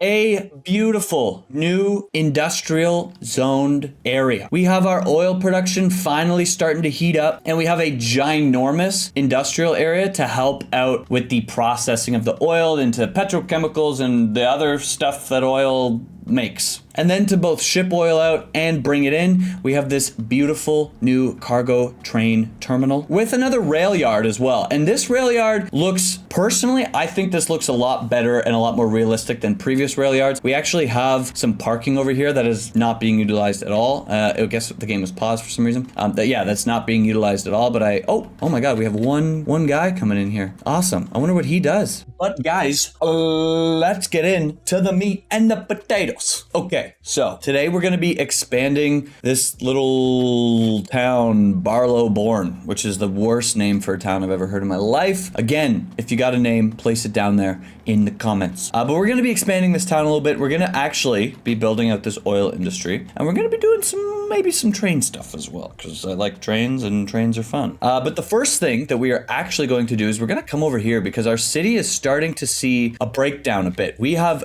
A beautiful new industrial zoned area. We have our oil production finally starting to heat up, and we have a ginormous industrial area to help out with the processing of the oil into petrochemicals and the other stuff that oil makes. And then to both ship oil out and bring it in, we have this beautiful new cargo train terminal with another rail yard as well. And this rail yard looks, personally, I think this looks a lot better and a lot more realistic than previous rail yards. We actually have some parking over here that is not being utilized at all. I guess the game was paused for some reason. Yeah, that's not being utilized at all. But oh my God, we have one guy coming in here. Awesome. I wonder what he does. But guys, let's get into the meat and the potatoes. Okay, so today we're going to be expanding this little town, Barlow-Bourne, which is the worst name for a town I've ever heard in my life. Again, if you got a name, place it down there in the comments. But we're going to be expanding this town a little bit. We're going to actually be building out this oil industry, and we're going to be doing maybe some train stuff as well, because I like trains and trains are fun. But the first thing that we are actually going to do is we're going to come over here because our city is starting to see a breakdown a bit. We have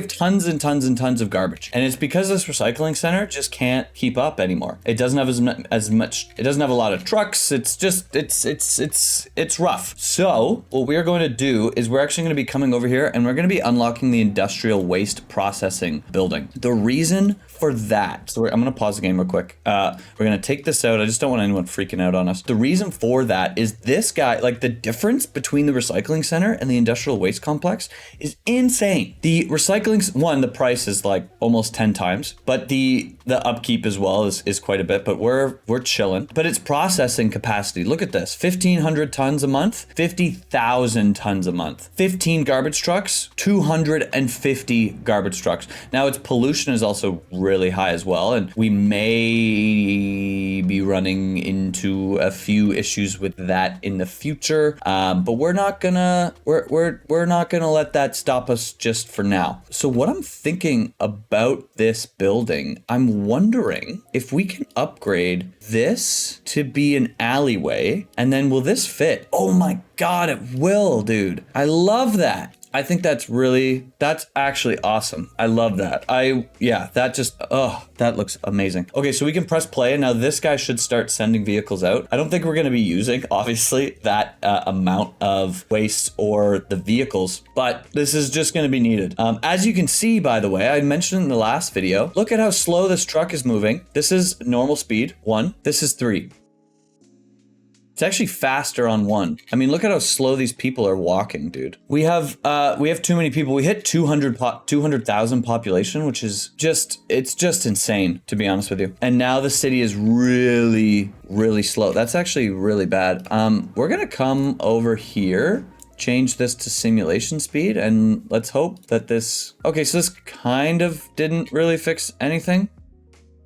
tons and tons and tons of garbage, and it's because this recycling center just can't keep up anymore. It doesn't have as much. It doesn't have a lot of trucks. It's just it's rough. So what we are going to do is we're actually going to be coming over here and we're going to be unlocking the industrial waste processing building. The reason for that, so I'm going to pause the game real quick. We're going to take this out. I just don't want anyone freaking out on us. The reason for that is this guy, like the difference between the recycling center and the industrial waste complex is insane. The recycling, one, the price is like almost 10 times, but the upkeep as well is quite a bit, but we're chilling. But its processing capacity, look at this, 1,500 tons a month, 50,000 tons a month, 15 garbage trucks, 250 garbage trucks. Now its pollution is also really high as well, and we may be running into a few issues with that in the future, but we're not gonna let that stop us just for now. So what I'm thinking about this building, I'm wondering if we can upgrade this to be an alleyway, and then will this fit? Oh my God, it will, dude. I love that. I think that's actually awesome. I love that. That looks amazing. Okay, so we can press play, and now this guy should start sending vehicles out. I don't think we're going to be using, obviously, that amount of waste or the vehicles, but this is just going to be needed. As you can see, by the way, I mentioned in the last video, look at how slow this truck is moving. This is normal speed, 1. This is 3. It's actually faster on 1. I mean, look at how slow these people are walking, dude. We have too many people. We hit 200,000 population, which is it's just insane, to be honest with you. And now the city is really, really slow. That's actually really bad. We're gonna come over here, change this to simulation speed, and let's hope that this, okay, so this kind of didn't really fix anything.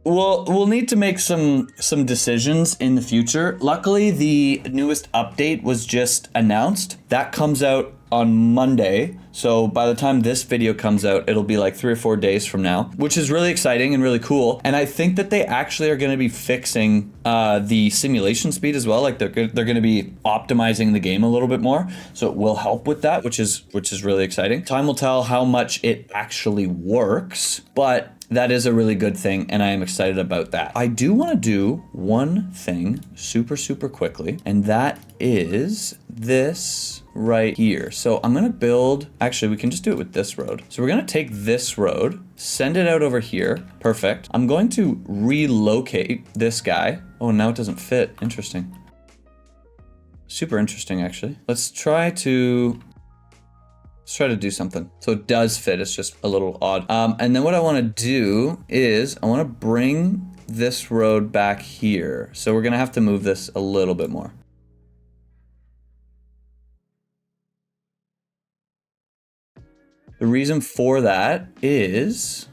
We'll need to make some decisions in the future. Luckily, the newest update was just announced. That comes out on Monday. So by the time this video comes out, it'll be like 3 or 4 days from now, which is really exciting and really cool. And I think that they actually are going to be fixing the simulation speed as well. Like they're going to be optimizing the game a little bit more. So it will help with that, which is really exciting. Time will tell how much it actually works, but that is a really good thing, and I am excited about that. I do want to do one thing super, super quickly, and that is this right here. So I'm gonna build, actually we can just do it with this road. So we're gonna take this road, send it out over here. Perfect. I'm going to relocate this guy. Oh, now it doesn't fit. Interesting. Super interesting, actually. Let's try to do something. So it does fit, it's just a little odd. And then what I wanna do is I wanna bring this road back here. So we're gonna have to move this a little bit more. The reason for that is,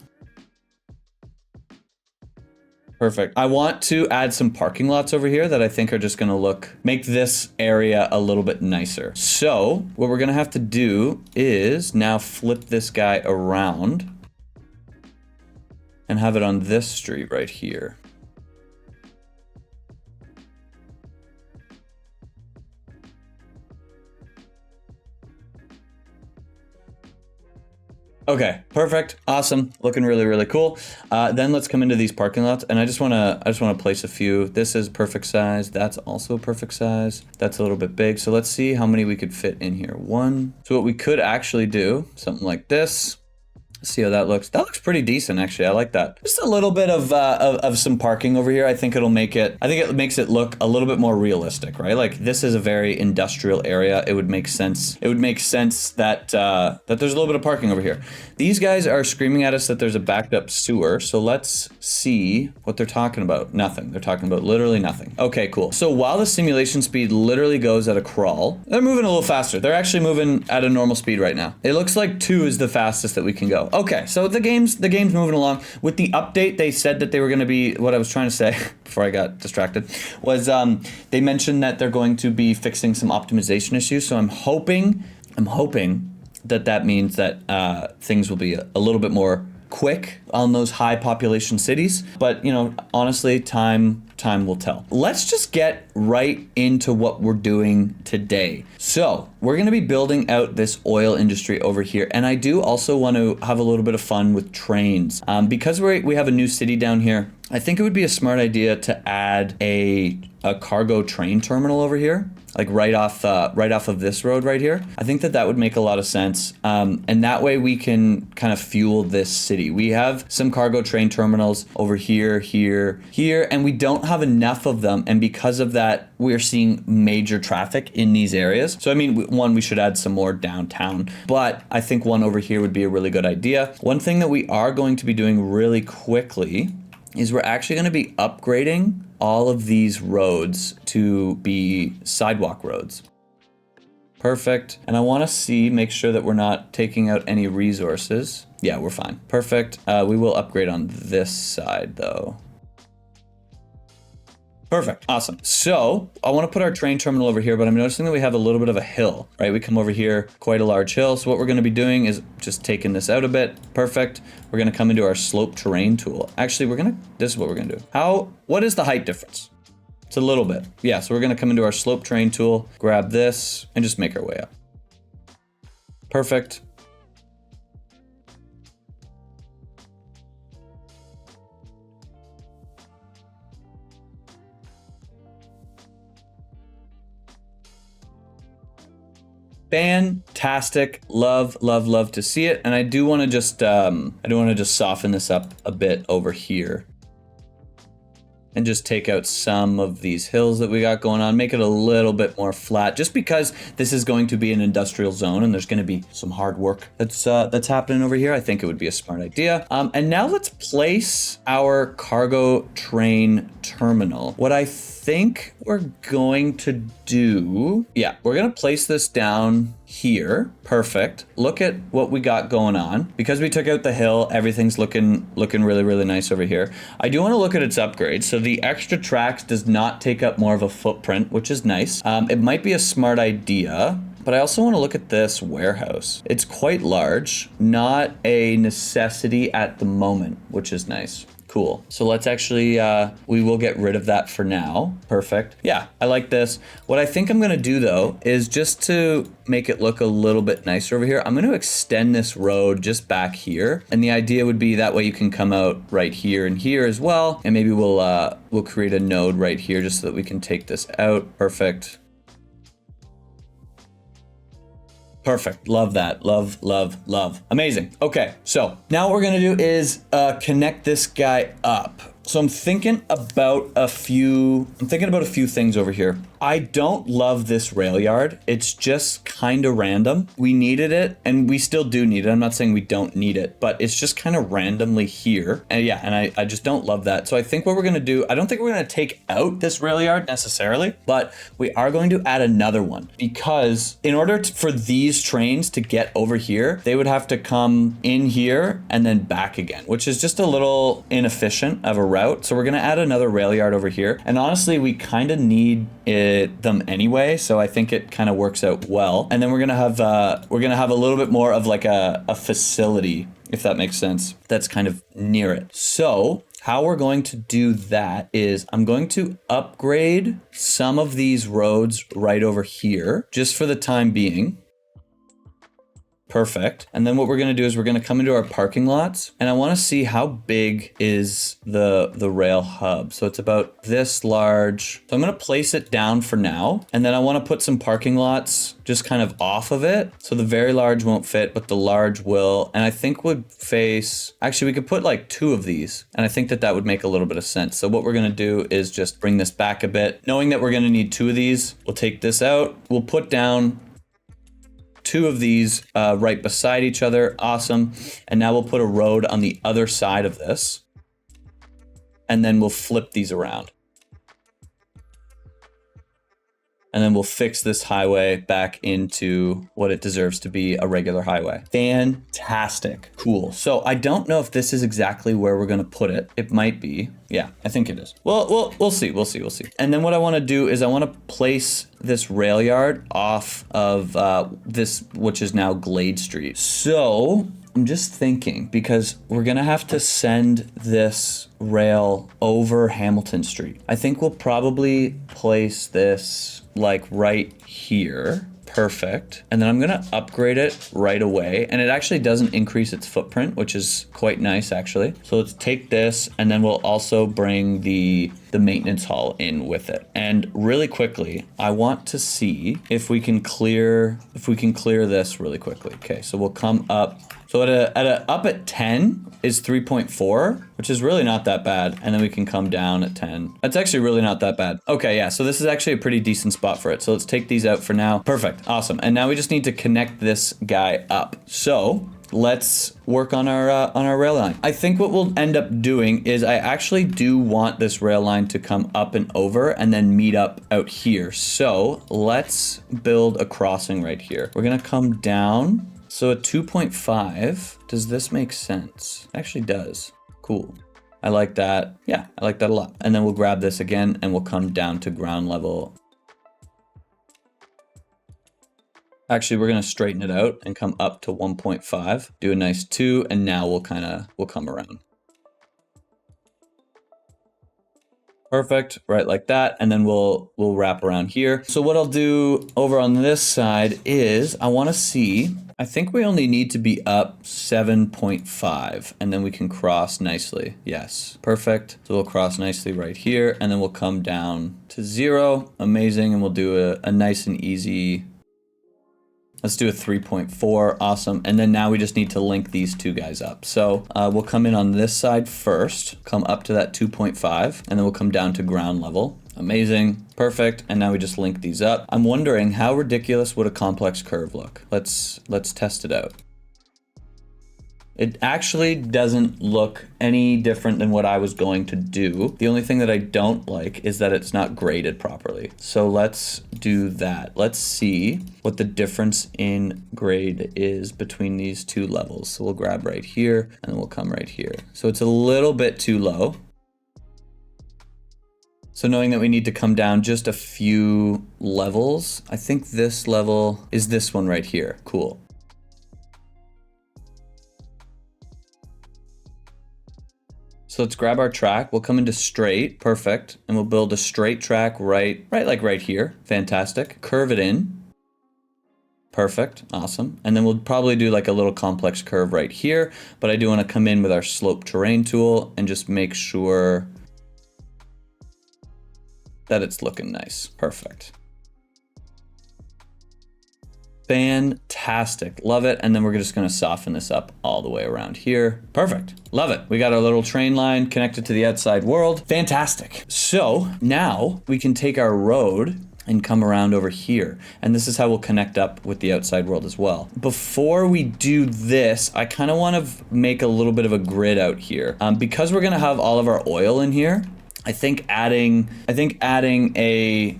perfect. I want to add some parking lots over here that I think are just gonna make this area a little bit nicer. So what we're gonna have to do is now flip this guy around and have it on this street right here. Okay, perfect, awesome, looking really, really cool. Then let's come into these parking lots, and I just wanna place a few. This is perfect size. That's also perfect size. That's a little bit big. So let's see how many we could fit in here. One. So what we could actually do, something like this. See how that looks. That looks pretty decent, actually. I like that. Just a little bit of some parking over here. I think it'll make it. I think it makes it look a little bit more realistic, right? Like this is a very industrial area. It would make sense. It would make sense that that there's a little bit of parking over here. These guys are screaming at us that there's a backed up sewer. So let's see what they're talking about. Nothing. They're talking about literally nothing. Okay, cool. So while the simulation speed literally goes at a crawl, they're moving a little faster. They're actually moving at a normal speed right now. It looks like 2 is the fastest that we can go. Okay, so the game's moving along. With the update, they said that they were going to be, what I was trying to say before I got distracted, was they mentioned that they're going to be fixing some optimization issues. So I'm hoping that means that things will be a little bit more quick on those high population cities. But, you know, honestly, time will tell. Let's just get right into what we're doing today. So we're going to be building out this oil industry over here. And I do also want to have a little bit of fun with trains. Because we have a new city down here, I think it would be a smart idea to add a cargo train terminal over here, like right off of this road right here. I think that would make a lot of sense. And that way we can kind of fuel this city. We have some cargo train terminals over here, here, and we don't have enough of them. And because of that, we're seeing major traffic in these areas. So I mean, one, we should add some more downtown, but I think one over here would be a really good idea. One thing that we are going to be doing really quickly is we're actually going to be upgrading all of these roads to be sidewalk roads. Perfect. And I want to make sure that we're not taking out any resources. Yeah, we're fine. Perfect. We will upgrade on this side though. Perfect. Awesome. So I want to put our train terminal over here, but I'm noticing that we have a little bit of a hill, right? We come over here, quite a large hill. So what we're going to be doing is just taking this out a bit. Perfect. We're going to come into our slope terrain tool. Actually, this is what we're going to do. What is the height difference? It's a little bit. Yeah. So we're going to come into our slope terrain tool, grab this and just make our way up. Perfect. Fantastic. Love to see it. And I do want to just soften this up a bit over here and just take out some of these hills that we got going on, make it a little bit more flat, just because this is going to be an industrial zone and there's going to be some hard work that's happening over here. I think it would be a smart idea. And now let's place our cargo train terminal. What I think we're going to do, yeah, we're going to place this down here. Perfect. Look at what we got going on. Because we took out the hill, everything's looking really, really nice over here. I do want to look at its upgrades. So the extra tracks does not take up more of a footprint, which is nice. It might be a smart idea, but I also want to look at this warehouse. It's quite large, not a necessity at the moment, which is nice. Cool. So let's actually, we will get rid of that for now. Perfect. Yeah, I like this. What I think I'm going to do though, is just to make it look a little bit nicer over here, I'm going to extend this road just back here. And the idea would be that way you can come out right here and here as well. And maybe we'll create a node right here just so that we can take this out. Perfect. Perfect. Love that. Love. Amazing. Okay. So now what we're going to do is connect this guy up. So I'm thinking about a few things over here. I don't love this rail yard. It's just kind of random. We needed it and we still do need it. I'm not saying we don't need it, but it's just kind of randomly here. And yeah, and I just don't love that. So I think what we're going to do, I don't think we're going to take out this rail yard necessarily, but we are going to add another one, because in order for these trains to get over here, they would have to come in here and then back again, which is just a little inefficient of a route. So we're going to add another rail yard over here. And honestly, we kind of need them anyway, so I think it kind of works out well. And then we're gonna have a little bit more of like a facility, if that makes sense, that's kind of near it. So how we're going to do that is I'm going to upgrade some of these roads right over here just for the time being. Perfect. And then what we're gonna do is we're gonna come into our parking lots, and I wanna see how big is the rail hub. So it's about this large. So I'm gonna place it down for now, and then I wanna put some parking lots just kind of off of it. So the very large won't fit, but the large will. And I think would face, actually we could put like 2 of these, and I think that would make a little bit of sense. So what we're gonna do is just bring this back a bit. Knowing that we're gonna need 2 of these, we'll take this out. We'll put down 2 of these right beside each other. Awesome. And now we'll put a road on the other side of this. And then we'll flip these around. And then we'll fix this highway back into what it deserves to be, a regular highway. Fantastic. Cool. So I don't know if this is exactly where we're going to put it. It might be. Yeah, I think it is. Well, we'll see. We'll see. And then what I want to do is I want to place this rail yard off of this, which is now Glade Street. So I'm just thinking, because we're gonna have to send this rail over Hamilton Street. I think we'll probably place this like right here. Perfect. And then I'm gonna upgrade it right away. And it actually doesn't increase its footprint, which is quite nice actually. So let's take this, and then we'll also bring the maintenance hall in with it. And really quickly, I want to see if we can clear this really quickly. Okay, so we'll come up. So up at 10 is 3.4, which is really not that bad. And then we can come down at 10. That's actually really not that bad. Okay, yeah, so this is actually a pretty decent spot for it. So let's take these out for now. Perfect, awesome. And now we just need to connect this guy up. So let's work on our rail line. I think what we'll end up doing is I actually do want this rail line to come up and over and then meet up out here. So let's build a crossing right here. We're gonna come down. So at 2.5, does this make sense? It actually does. Cool. I like that. Yeah, I like that a lot. And then we'll grab this again and we'll come down to ground level. Actually, we're gonna straighten it out and come up to 1.5, do a nice 2, and now we'll come around. Perfect, right like that, and then we'll wrap around here. So what I'll do over on this side is I wanna see, I think we only need to be up 7.5, and then we can cross nicely. Yes, perfect. So we'll cross nicely right here, and then we'll come down to 0. Amazing, and we'll do a nice and easy, let's do a 3.4, awesome. And then now we just need to link these 2 guys up. So we'll come in on this side first, come up to that 2.5, and then we'll come down to ground level. Amazing, perfect. And now we just link these up. I'm wondering how ridiculous would a complex curve look? Let's test it out. It actually doesn't look any different than what I was going to do. The only thing that I don't like is that it's not graded properly. So let's do that. Let's see what the difference in grade is between these 2 levels. So we'll grab right here and then we'll come right here. So it's a little bit too low. So knowing that we need to come down just a few levels, I think this level is this one right here. Cool. So let's grab our track. We'll come into straight, perfect. And we'll build a straight track right here. Fantastic. Curve it in. Perfect, awesome. And then we'll probably do like a little complex curve right here, but I do want to come in with our slope terrain tool and just make sure that it's looking nice. Perfect. Fantastic, love it. And then we're just gonna soften this up all the way around here. Perfect, love it. We got our little train line connected to the outside world. Fantastic. So now we can take our road and come around over here. And this is how we'll connect up with the outside world as well. Before we do this, I kind of want to make a little bit of a grid out here. Because we're gonna have all of our oil in here, I think adding a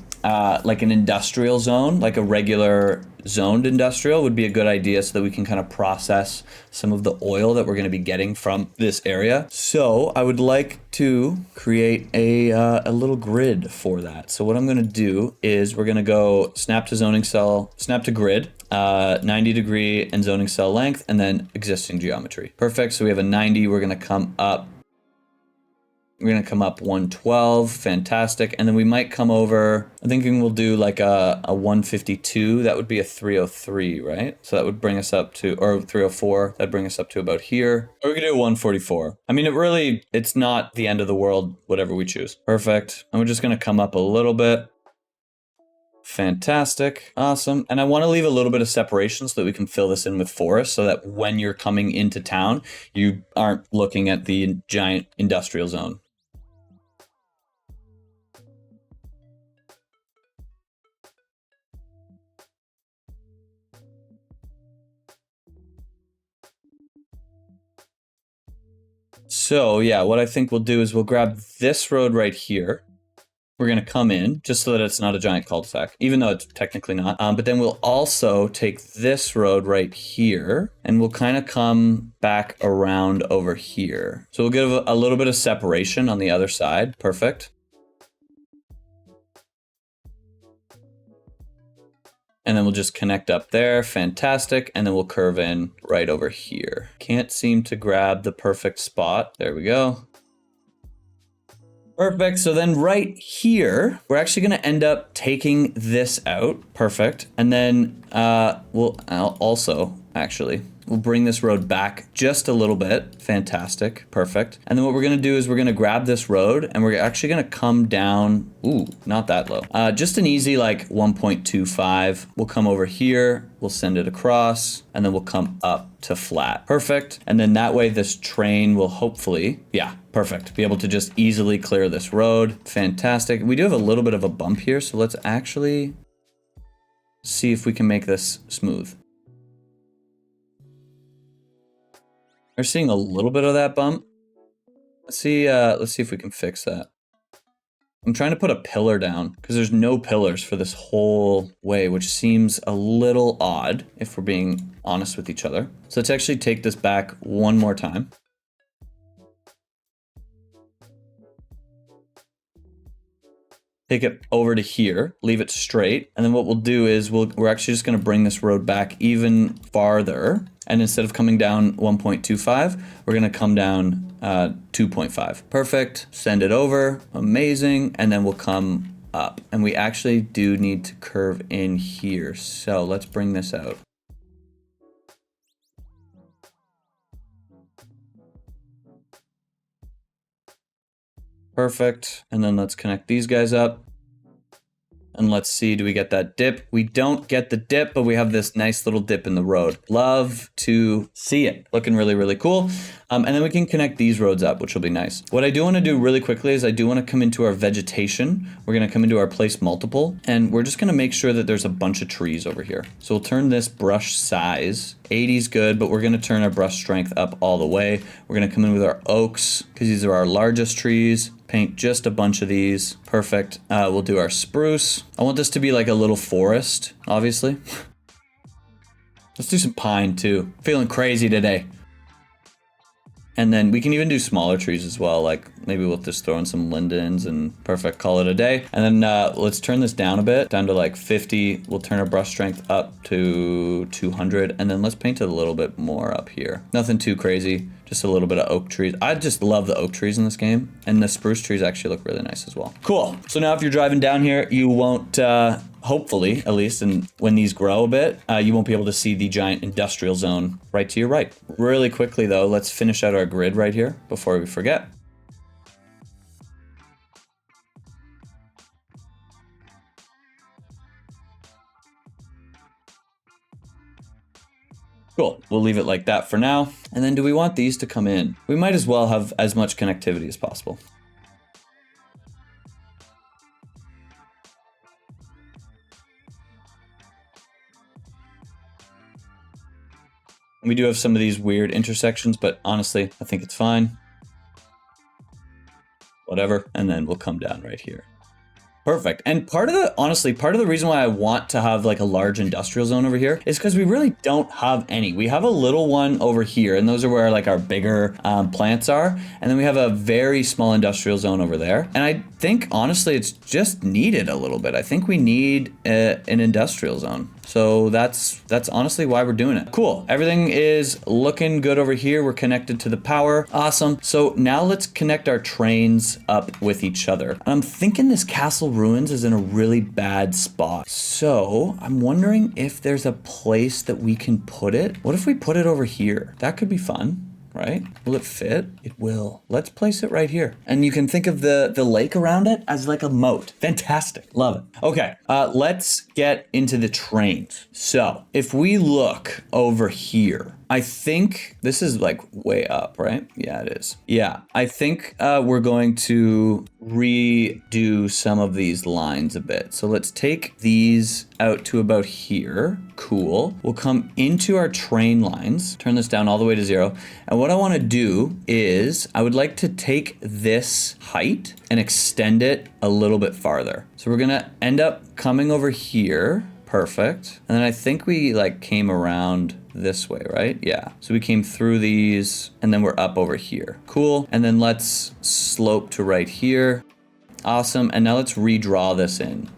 like an industrial zone, like a regular zoned industrial would be a good idea so that we can kind of process some of the oil that we're going to be getting from this area. So I would like to create a little grid for that. So what I'm going to do is we're going to go snap to zoning cell, snap to grid, 90 degree and zoning cell length, and then existing geometry. Perfect. So we have a 90. We're going to come up We're gonna come up 112, fantastic. And then we might come over, I'm thinking we'll do like a 152. That would be a 303, right? So that would bring us up to, or 304, that'd bring us up to about here. Or we could do a 144. I mean, it's not the end of the world, whatever we choose. Perfect. And we're just gonna come up a little bit. Fantastic. Awesome. And I want to leave a little bit of separation so that we can fill this in with forest so that when you're coming into town, you aren't looking at the giant industrial zone. So yeah, what I think we'll do is we'll grab this road right here. We're going to come in just so that it's not a giant cul-de-sac, even though it's technically not. But then we'll also take this road right here and we'll kind of come back around over here. So we'll give a little bit of separation on the other side. Perfect. And then we'll just connect up there. Fantastic. And then we'll curve in right over here. Can't seem to grab the perfect spot. There we go. Perfect. So then right here, we're actually going to end up taking this out. Perfect. And then we'll also actually, we'll bring this road back just a little bit. Fantastic. Perfect. And then what we're going to do is we're going to grab this road and we're actually going to come down. Ooh, not that low. Just an easy like 1.25. We'll come over here. We'll send it across and then we'll come up to flat. Perfect. And then that way this train will hopefully, yeah, perfect. Be able to just easily clear this road. Fantastic. We do have a little bit of a bump here. So let's actually see if we can make this smooth. We're seeing a little bit of that bump. Let's see if we can fix that. I'm trying to put a pillar down because there's no pillars for this whole way, which seems a little odd if we're being honest with each other. So let's actually take this back one more time. Take it over to here, leave it straight. And then what we'll do is we're actually just going to bring this road back even farther. And instead of coming down 1.25, we're going to come down 2.5. Perfect. Send it over. Amazing. And then we'll come up. And we actually do need to curve in here. So let's bring this out. Perfect. And then let's connect these guys up. And let's see, do we get that dip? We don't get the dip, but we have this nice little dip in the road. Love to see it. Looking really, really cool. And then we can connect these roads up, which will be nice. What I do want to do really quickly is I do want to come into our vegetation. We're going to come into our place multiple, and we're just going to make sure that there's a bunch of trees over here. So we'll turn this brush size. 80 is good, but we're going to turn our brush strength up all the way. We're going to come in with our oaks because these are our largest trees. Paint just a bunch of these. Perfect. We'll do our spruce. I want this to be like a little forest, obviously. Let's do some pine too. Feeling crazy today. And then we can even do smaller trees as well. Like maybe we'll just throw in some lindens and perfect, call it a day. And then let's turn this down a bit, down to like 50. We'll turn our brush strength up to 200. And then let's paint it a little bit more up here. Nothing too crazy. Just a little bit of oak trees. I just love the oak trees in this game. And the spruce trees actually look really nice as well. Cool. So now if you're driving down here, you won't, hopefully, at least, and when these grow a bit, you won't be able to see the giant industrial zone right to your right. Really quickly though, let's finish out our grid right here before we forget. Cool, we'll leave it like that for now. And then do we want these to come in? We might as well have as much connectivity as possible. We do have some of these weird intersections, but honestly, I think it's fine. Whatever, and then we'll come down right here. Perfect. And honestly, part of the reason why I want to have like a large industrial zone over here is because we really don't have any. We have a little one over here, and those are where like our bigger plants are. And then we have a very small industrial zone over there. And I think honestly, it's just needed a little bit. I think we need an industrial zone. So that's honestly why we're doing it. Cool. Everything is looking good over here. We're connected to the power. Awesome. So now let's connect our trains up with each other. And I'm thinking this castle ruins is in a really bad spot. So I'm wondering if there's a place that we can put it. What if we put it over here? That could be fun. Right? Will it fit? It will. Let's place it right here. And you can think of the lake around it as like a moat. Fantastic. Love it. Okay, let's get into the trains. So if we look over here, I think this is like way up, right? Yeah, it is. Yeah, I think we're going to redo some of these lines a bit. So let's take these out to about here. Cool. We'll come into our train lines, turn this down all the way to 0. And what I want to do is I would like to take this height and extend it a little bit farther. So we're going to end up coming over here. Perfect. And then I think we like came around this way, right? Yeah. So we came through these and then we're up over here. Cool. And then let's slope to right here. Awesome. And now let's redraw this in.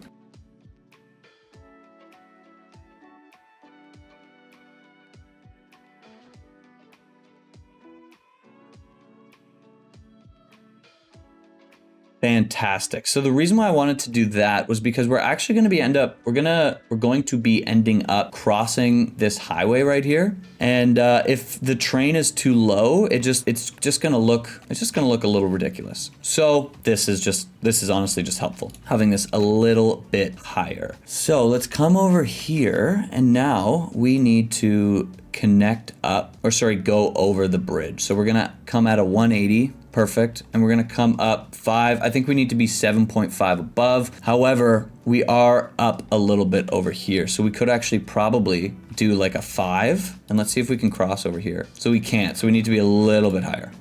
Fantastic. So the reason why I wanted to do that was because we're actually going to be we're going to be ending up crossing this highway right here. And if the train is too low, it's just going to look a little ridiculous. So this is honestly just helpful, having this a little bit higher. So let's come over here, and now we need to connect up, or sorry, go over the bridge. So we're going to come at a 180. Perfect. And we're going to come up 5. I think we need to be 7.5 above. However, we are up a little bit over here. So we could actually probably do like a 5. And let's see if we can cross over here. So we can't. So we need to be a little bit higher.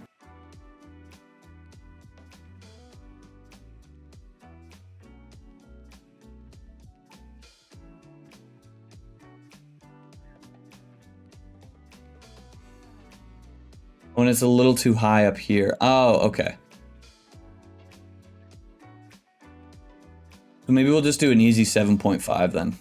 When it's a little too high up here. Oh, okay. So maybe we'll just do an easy 7.5 then.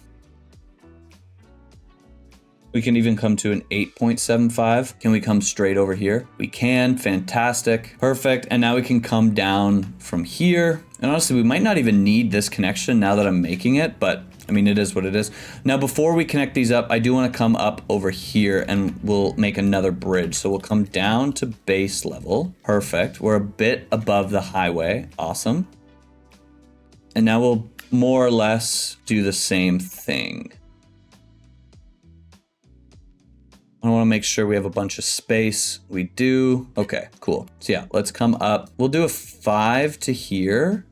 We can even come to an 8.75. Can we come straight over here? We can. Fantastic. Perfect. And now we can come down from here. And honestly, we might not even need this connection now that I'm making it, but I mean, it is what it is. Now, before we connect these up, I do want to come up over here and we'll make another bridge. So we'll come down to base level. Perfect. We're a bit above the highway. Awesome. And now we'll more or less do the same thing. I want to make sure we have a bunch of space. We do. Okay, cool. So yeah, let's come up. We'll do a 5 to here.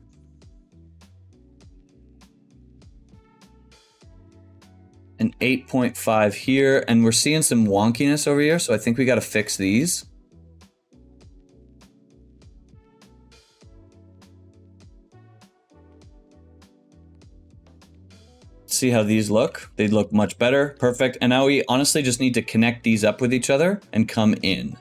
An 8.5 here, and we're seeing some wonkiness over here, so I think we got to fix these. See how these look? They look much better. Perfect. And now we honestly just need to connect these up with each other and come in.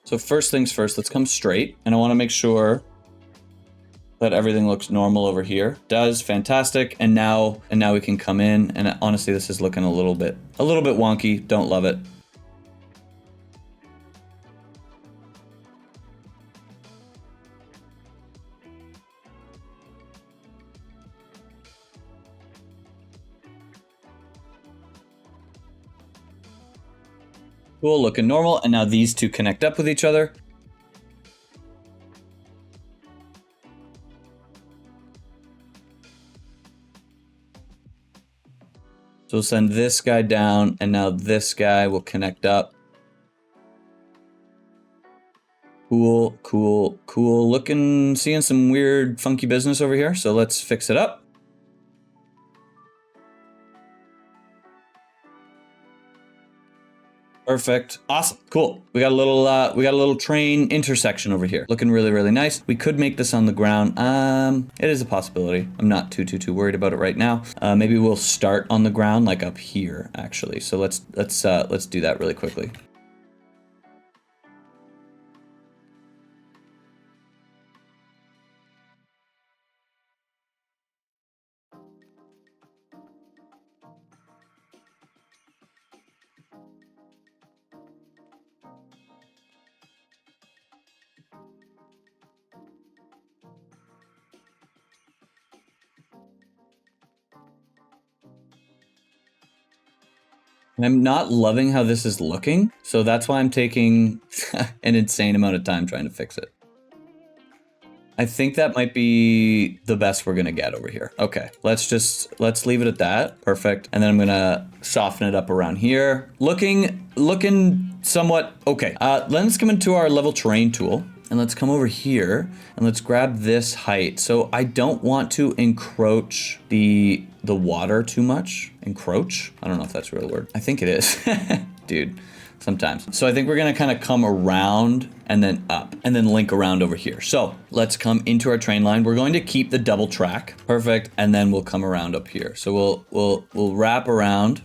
So first things first, let's come straight, and I want to make sure that everything looks normal over here. Does. Fantastic. And now we can come in, and honestly this is looking a little bit wonky. Don't love it. Cool, looking normal. And now these two connect up with each other. So we'll send this guy down, and now this guy will connect up. Cool, cool, cool. Seeing some weird, funky business over here. So let's fix it up. Perfect. Awesome. Cool. We got a little train intersection over here. Looking really, really nice. We could make this on the ground. It is a possibility. I'm not too worried about it right now. Maybe we'll start on the ground, like up here, actually. So let's do that really quickly. I'm not loving how this is looking, so that's why I'm taking an insane amount of time trying to fix it. I think that might be the best we're gonna get over here. Okay, let's leave it at that. Perfect. And then I'm gonna soften it up around here. Looking somewhat okay. Let's come into our level terrain tool. And let's come over here and let's grab this height. So I don't want to encroach the water too much. Encroach? I don't know if that's a real word. I think it is. Dude, sometimes. So I think we're gonna kind of come around and then up and then link around over here. So let's come into our train line. We're going to keep the double track. Perfect. And then we'll come around up here. So we'll wrap around.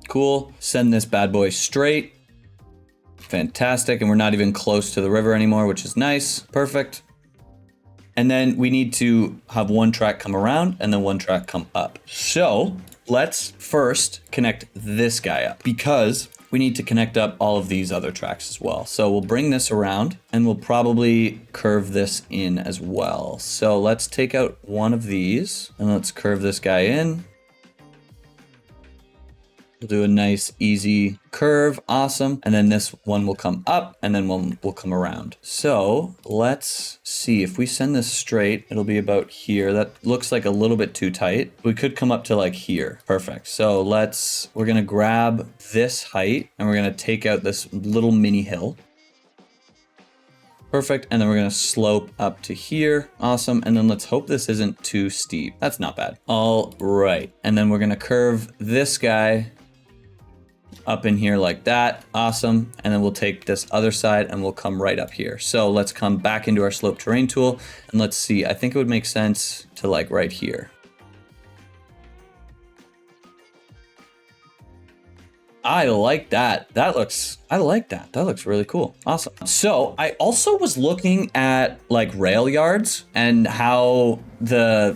Cool. Send this bad boy straight. Fantastic, and we're not even close to the river anymore, which is nice. Perfect. And then we need to have one track come around and then one track come up. So let's first connect this guy up because we need to connect up all of these other tracks as well. So we'll bring this around and we'll probably curve this in as well. So let's take out one of these and let's curve this guy in. We'll do a nice easy curve. Awesome. And then this one will come up and then one will come around. So let's see if we send this straight, it'll be about here. That looks like a little bit too tight. We could come up to like here. Perfect. So we're going to grab this height and we're going to take out this little mini hill. Perfect. And then we're going to slope up to here. Awesome. And then let's hope this isn't too steep. That's not bad. All right. And then we're going to curve this guy up in here like that. Awesome. And then we'll take this other side and we'll come right up here. So let's come back into our slope terrain tool and let's see. I think it would make sense to like right here. I like that. I like that. That looks really cool. Awesome. So I also was looking at like rail yards and how the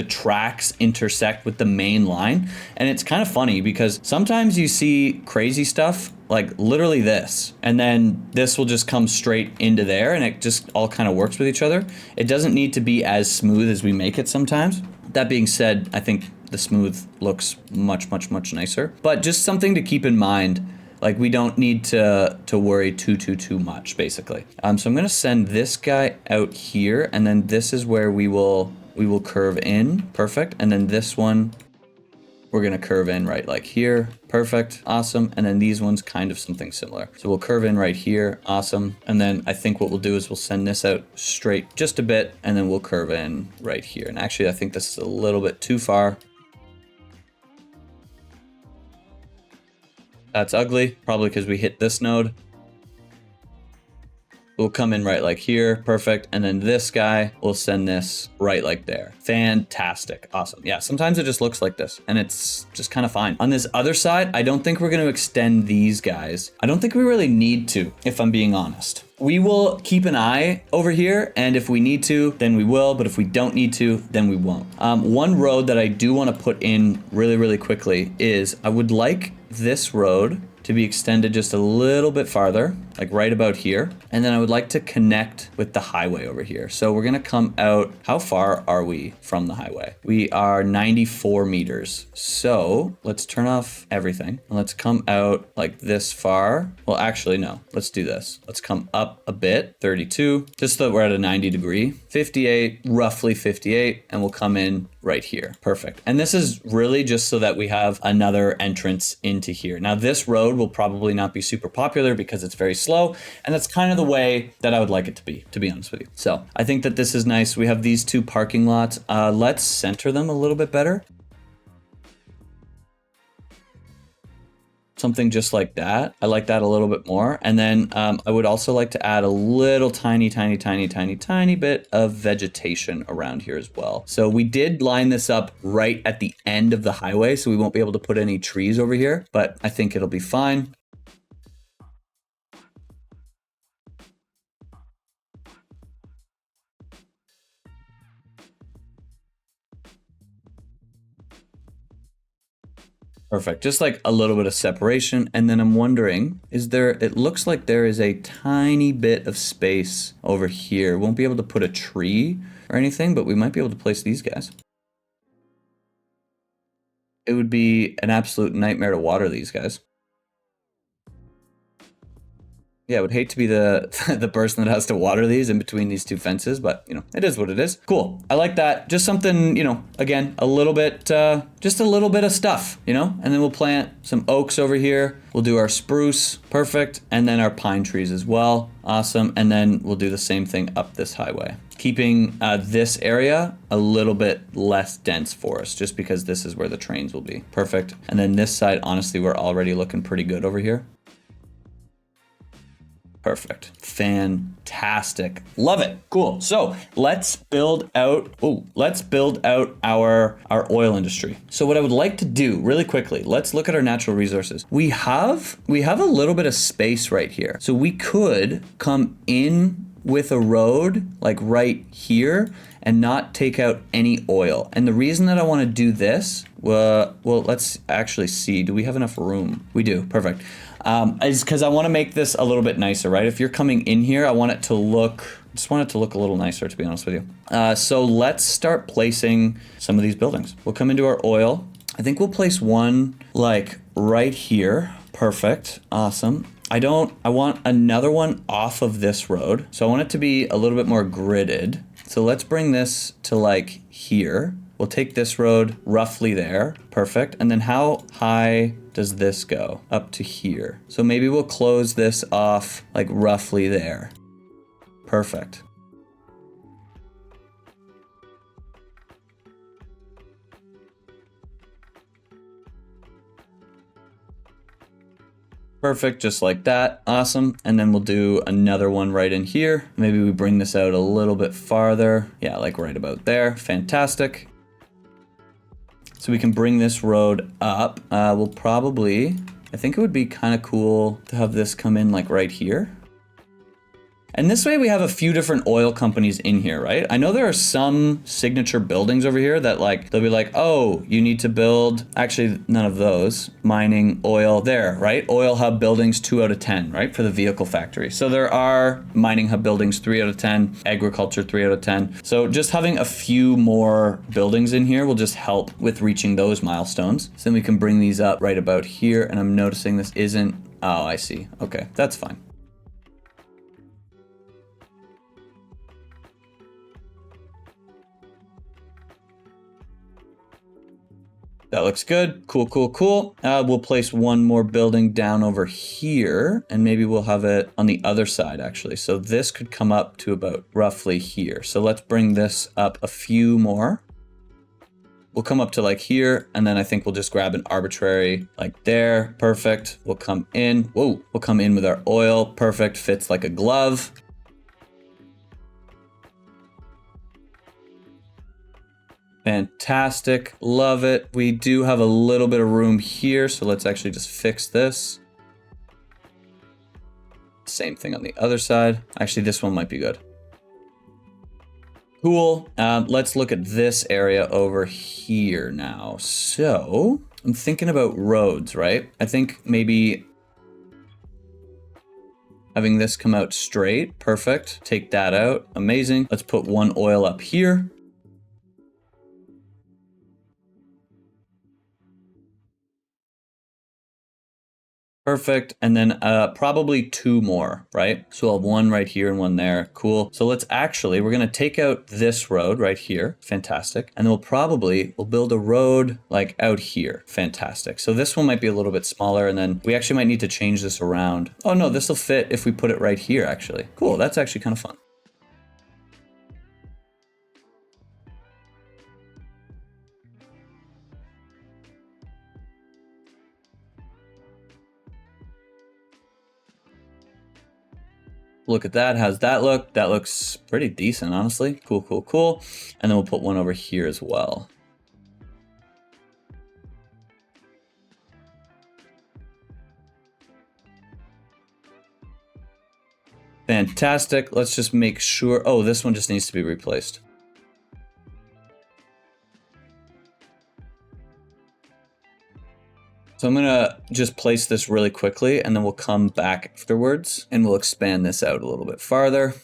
tracks intersect with the main line. And it's kind of funny because sometimes you see crazy stuff like literally this, and then this will just come straight into there and it just all kind of works with each other. It doesn't need to be as smooth as we make it sometimes. That being said, I think the smooth looks much, much, much nicer, but just something to keep in mind. Like we don't need to worry too much basically. So I'm going to send this guy out here and then this is where we will curve in. Perfect. And then this one, we're going to curve in right like here. Perfect. Awesome. And then these ones kind of something similar. So we'll curve in right here. Awesome. And then I think what we'll do is we'll send this out straight just a bit and then we'll curve in right here. And actually I think this is a little bit too far. That's ugly, probably because we hit this node. We'll come in right like here, perfect. And then this guy, we'll send this right like there. Fantastic, awesome. Yeah, sometimes it just looks like this and it's just kind of fine. On this other side, I don't think we're gonna extend these guys. I don't think we really need to, if I'm being honest. We will keep an eye over here, and if we need to, then we will, but if we don't need to, then we won't. One road that I do want to put in really, really quickly is I would like this road to be extended just a little bit farther, like right about here. And then I would like to connect with the highway over here. So we're gonna come out, how far are we from the highway? We are 94 meters. So let's turn off everything and let's come out like this far. Well, actually, no, let's do this. Let's come up a bit, 32, just so that we're at a 90 degree, 58, roughly 58, and we'll come in right here. Perfect. And this is really just so that we have another entrance into here. Now this road will probably not be super popular because it's very slow, and that's kind of the way that I would like it to be honest with you. So I think that this is nice. We have these two parking lots. Let's center them a little bit better. Something just like that. I like that a little bit more. And then I would also like to add a little tiny bit of vegetation around here as well. So we did line this up right at the end of the highway, so we won't be able to put any trees over here, but I think it'll be fine. Perfect. Just like a little bit of separation. And then I'm wondering, it looks like there is a tiny bit of space over here. Won't be able to put a tree or anything, but we might be able to place these guys. it would be an absolute nightmare to water these guys. Yeah, I would hate to be the the person that has to water these in between these two fences, but you know, it is what it is. Cool. I like that. Just something, you know, again, a little bit, just a little bit of stuff, you know, and then we'll plant some oaks over here. We'll do our spruce, perfect, and then our pine trees as well. Awesome. And then we'll do the same thing up this highway, keeping this area a little bit less dense forest, just because this is where the trains will be. Perfect. And then this side, honestly, we're already looking pretty good over here. Perfect. Fantastic. Love it. Cool. So let's build out, our oil industry. So what I would like to do really quickly, let's look at our natural resources. We have a little bit of space right here. So we could come in with a road like right here and not take out any oil. And the reason that I want to do this, well, let's actually see. Do we have enough room? We do. Perfect. Is because I want to make this a little bit nicer, right? If you're coming in here, I want it to look, just want it to look a little nicer, to be honest with you. So let's start placing some of these buildings. We'll come into our oil. I think we'll place one like right here. Perfect. Awesome. I want another one off of this road. So I want it to be a little bit more gridded. So let's bring this to like here. We'll take this road roughly there. Perfect. And then how high does this go? Up to here. So maybe we'll close this off like roughly there. Perfect. Perfect, just like that. Awesome. And then we'll do another one right in here. Maybe we bring this out a little bit farther. Yeah, like right about there. Fantastic. So we can bring this road up. We'll probably, I think it would be kind of cool to have this come in like right here. And this way we have a few different oil companies in here, right? I know there are some signature buildings over here that like, they'll be like, oh, you need to build, actually none of those, mining, oil, there, right? Oil hub buildings 2 out of 10, right? For the vehicle factory. So there are mining hub buildings 3 out of 10, agriculture 3 out of 10. So just having a few more buildings in here will just help with reaching those milestones. So then we can bring these up right about here. And I'm noticing this isn't, oh, I see. Okay, that's fine. That looks good. Cool, cool, cool. We'll place one more building down over here, and maybe we'll have it on the other side, actually. So this could come up to about roughly here. So let's bring this up a few more. We'll come up to like here, and then I think we'll just grab an arbitrary like there. Perfect. We'll come in. Whoa, we'll come in with our oil. Perfect. Fits like a glove. Fantastic. Love it. We do have a little bit of room here, so let's actually just fix this. Same thing on the other side. Actually, this one might be good. Cool. Let's look at this area over here now. So I'm thinking about roads, right? I think maybe having this come out straight. Perfect. Take that out. Amazing. Let's put one oil up here. Perfect. And then probably 2 more, right? So we'll have one right here and one there. Cool. So let's actually, we're going to take out this road right here. Fantastic. And then we'll build a road like out here. Fantastic. So this one might be a little bit smaller, and then we actually might need to change this around. Oh no, this will fit if we put it right here, actually. Cool. That's actually kind of fun. Look at that. How's that look? That looks pretty decent, honestly. Cool, cool, cool. And then we'll put one over here as well. Fantastic. Let's just make sure. Oh, this one just needs to be replaced. So I'm gonna just place this really quickly, and then we'll come back afterwards and we'll expand this out a little bit farther.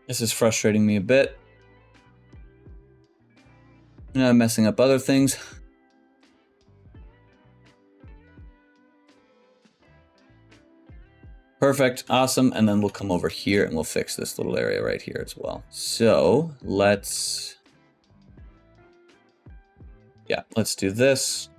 This is frustrating me a bit. I'm messing up other things. Perfect, awesome. And then we'll come over here and we'll fix this little area right here as well. So let's do this.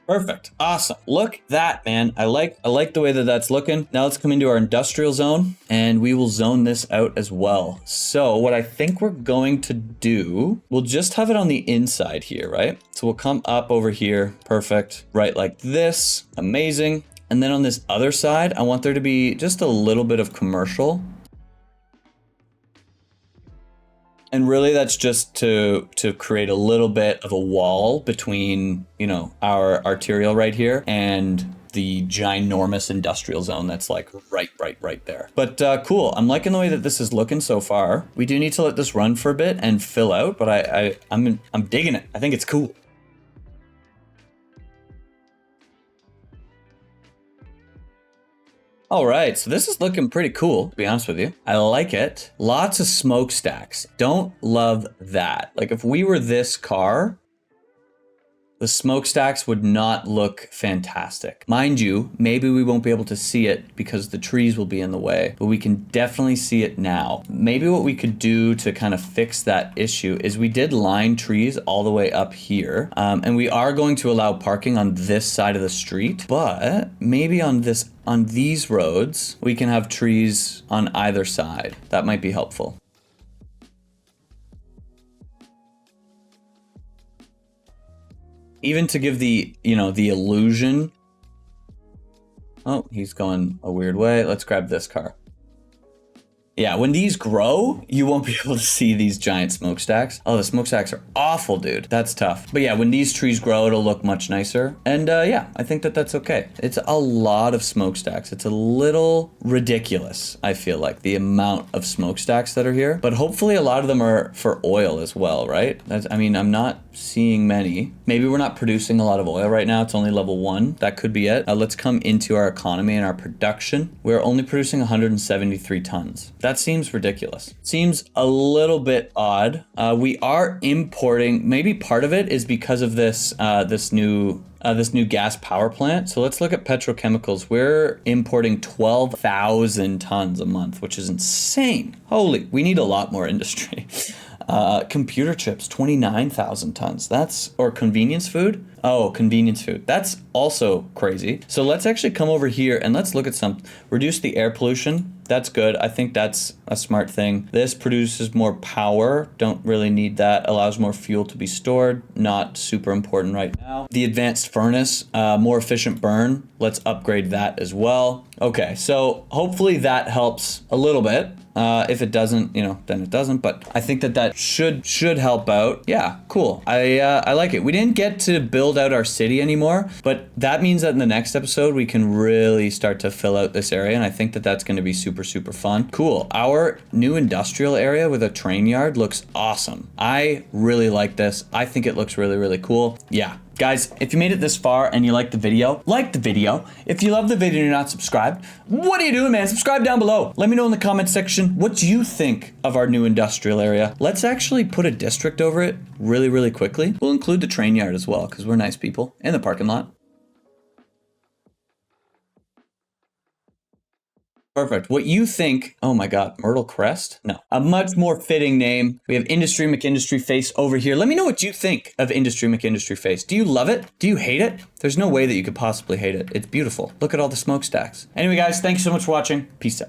Perfect. Awesome. Look at that, man. I like the way that that's looking. Now let's come into our industrial zone and we will zone this out as well. So what I think we're going to do, we'll just have it on the inside here, right? So we'll come up over here. Perfect. Right like this. Amazing. And then on this other side, I want there to be just a little bit of commercial. And really that's just to create a little bit of a wall between, you know, our arterial right here and the ginormous industrial zone that's like right there. But cool, I'm liking the way that this is looking so far. We do need to let this run for a bit and fill out, but I'm digging it. I think it's cool. All right, so this is looking pretty cool, to be honest with you. I like it. Lots of smokestacks. Don't love that. Like if we were this car, the smokestacks would not look fantastic. Mind you, maybe we won't be able to see it because the trees will be in the way, but we can definitely see it now. Maybe what we could do to kind of fix that issue is we did line trees all the way up here, and we are going to allow parking on this side of the street, but maybe on these roads, we can have trees on either side. That might be helpful. Even to give the, you know, the illusion. Oh, he's going a weird way. Let's grab this car. Yeah, when these grow, you won't be able to see these giant smokestacks. Oh, the smokestacks are awful, dude. That's tough. But yeah, when these trees grow, it'll look much nicer. And yeah, I think that that's okay. It's a lot of smokestacks. It's a little ridiculous, I feel like, the amount of smokestacks that are here. But hopefully a lot of them are for oil as well, right? I mean, I'm not seeing many. Maybe we're not producing a lot of oil right now. It's only level 1. That could be it. Let's come into our economy and our production. We're only producing 173 tons. That seems ridiculous. Seems a little bit odd. We are importing, maybe part of it is because of this this new gas power plant. So let's look at petrochemicals. We're importing 12,000 tons a month, which is insane. Holy, we need a lot more industry. Computer chips, 29,000 tons. Or convenience food. Oh, convenience food. That's also crazy. So let's actually come over here and let's look at reduce the air pollution. That's good. I think that's a smart thing. This produces more power. Don't really need that. Allows more fuel to be stored. Not super important right now. The advanced furnace, more efficient burn. Let's upgrade that as well. Okay, so hopefully that helps a little bit. If it doesn't, you know, then it doesn't. But I think that should help out. Yeah, cool. I like it. We didn't get to build out our city anymore, but that means that in the next episode we can really start to fill out this area, and I think that that's going to be super fun. Cool. Our new industrial area with a train yard looks awesome. I really like this. I think it looks really cool. Yeah. Guys, if you made it this far and you liked the video, like the video. If you love the video and you're not subscribed, what are you doing, man? Subscribe down below. Let me know in the comment section what you think of our new industrial area. Let's actually put a district over it really quickly. We'll include the train yard as well because we're nice people, and the parking lot. Perfect. What you think, oh my God, Myrtle Crest? No, a much more fitting name. We have Industry McIndustry Face over here. Let me know what you think of Industry McIndustry Face. Do you love it? Do you hate it? There's no way that you could possibly hate it. It's beautiful. Look at all the smokestacks. Anyway, guys, thanks so much for watching. Peace out.